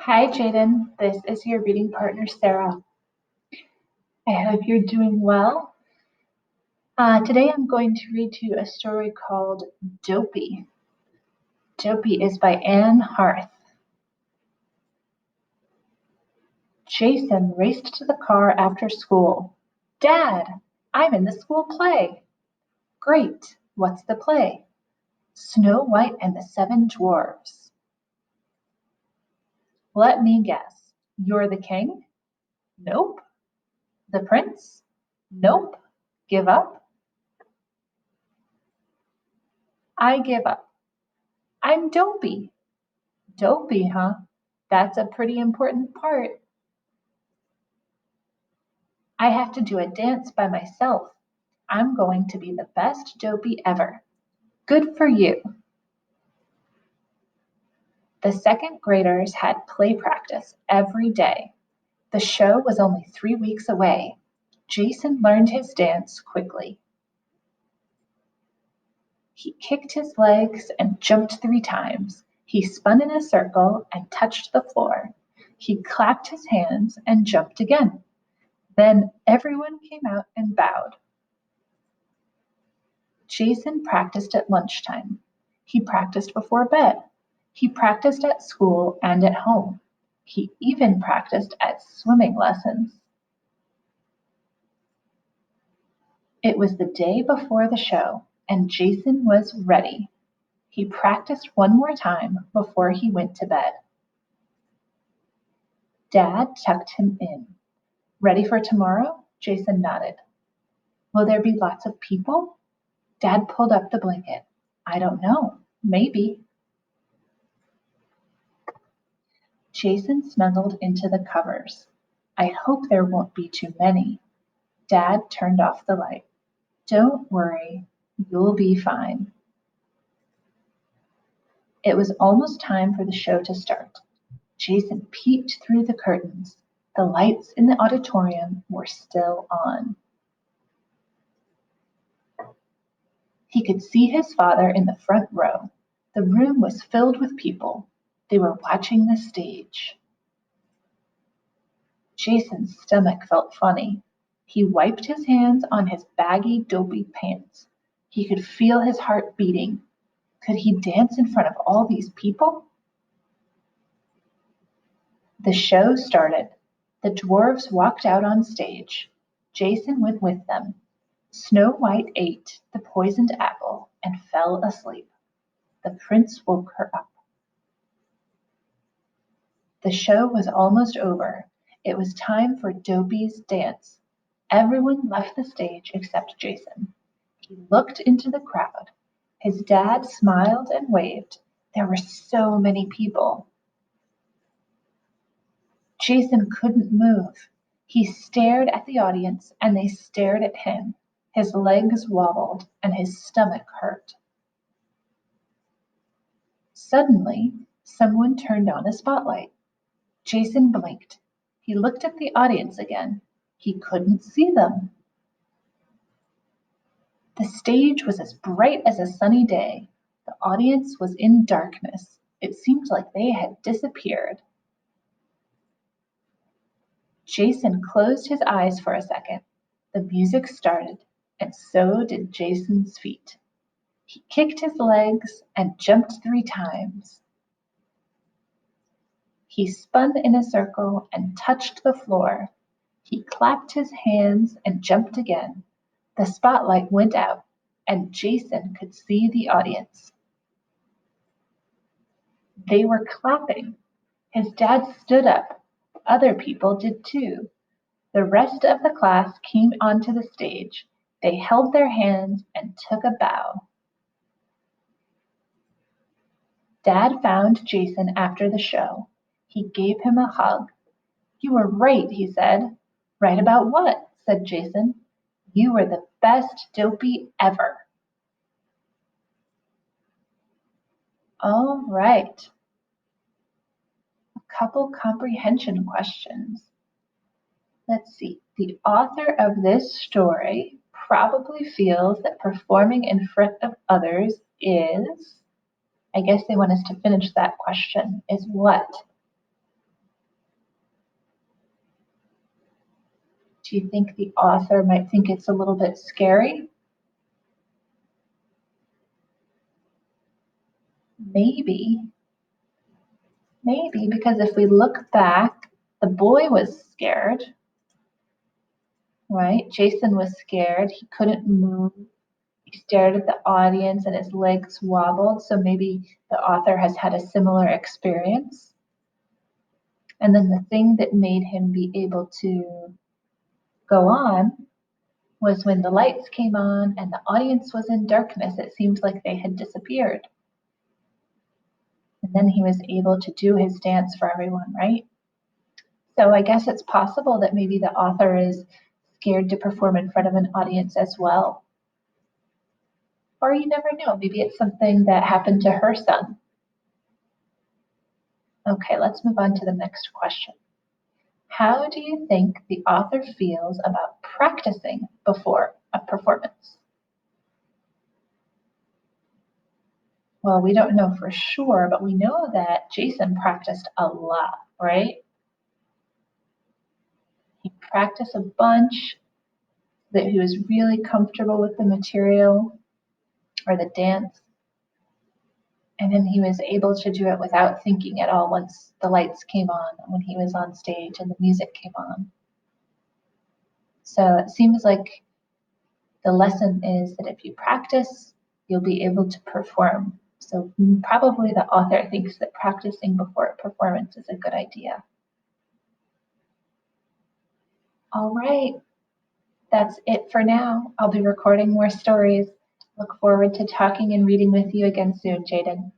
Hi, Jayden. This is your reading partner, Sarah. I hope you're doing well. Today I'm going to read to you a story called Dopey. Dopey is by Anne Harth. Jason raced to the car after school. Dad, I'm in the school play. Great, what's the play? Snow White and the Seven Dwarfs. Let me guess. You're the king? Nope. The prince? Nope. Give up? I give up. I'm Dopey. Dopey, huh? That's a pretty important part. I have to do a dance by myself. I'm going to be the best Dopey ever. Good for you. The second graders had play practice every day. The show was only 3 weeks away. Jason learned his dance quickly. He kicked his legs and jumped 3 times. He spun in a circle and touched the floor. He clapped his hands and jumped again. Then everyone came out and bowed. Jason practiced at lunchtime. He practiced before bed. He practiced at school and at home. He even practiced at swimming lessons. It was the day before the show, and Jason was ready. He practiced one more time before he went to bed. Dad tucked him in. Ready for tomorrow? Jason nodded. Will there be lots of people? Dad pulled up the blanket. I don't know. Maybe. Jason snuggled into the covers. I hope there won't be too many. Dad turned off the light. Don't worry. You'll be fine. It was almost time for the show to start. Jason peeked through the curtains. The lights in the auditorium were still on. He could see his father in the front row. The room was filled with people. They were watching the stage. Jason's stomach felt funny. He wiped his hands on his baggy, dopey pants. He could feel his heart beating. Could he dance in front of all these people? The show started. The dwarves walked out on stage. Jason went with them. Snow White ate the poisoned apple and fell asleep. The prince woke her up. The show was almost over. It was time for Dopey's dance. Everyone left the stage except Jason. He looked into the crowd. His dad smiled and waved. There were so many people. Jason couldn't move. He stared at the audience and they stared at him. His legs wobbled and his stomach hurt. Suddenly, someone turned on a spotlight. Jason blinked. He looked at the audience again. He couldn't see them. The stage was as bright as a sunny day. The audience was in darkness. It seemed like they had disappeared. Jason closed his eyes for a second. The music started, and so did Jason's feet. He kicked his legs and jumped 3 times. He spun in a circle and touched the floor. He clapped his hands and jumped again. The spotlight went out, and Jason could see the audience. They were clapping. His dad stood up. Other people did too. The rest of the class came onto the stage. They held their hands and took a bow. Dad found Jason after the show. He gave him a hug. You were right, he said. Right about what? Said Jason. You were the best Dopey ever. All right. A couple comprehension questions. Let's see. The author of this story probably feels that performing in front of others is, I guess they want us to finish that question, is what? Do you think the author might think it's a little bit scary? Maybe. Maybe because if we look back, the boy was scared, right? Jayden was scared. He couldn't move. He stared at the audience and his legs wobbled. So maybe the author has had a similar experience. And then the thing that made him be able to go on was when the lights came on and the audience was in darkness. It seemed like they had disappeared. And then he was able to do his dance for everyone, right? So I guess it's possible that maybe the author is scared to perform in front of an audience as well. Or you never know, maybe it's something that happened to her son. Okay, let's move on to the next question. How do you think the author feels about practicing before a performance? Well, we don't know for sure, but we know that Jayden practiced a lot, right? He practiced a bunch, that he was really comfortable with the material or the dance. And then he was able to do it without thinking at all once the lights came on, when he was on stage and the music came on. So it seems like the lesson is that if you practice, you'll be able to perform. So probably the author thinks that practicing before a performance is a good idea. All right, that's it for now. I'll be recording more stories. Look forward to talking and reading with you again soon, Jayden.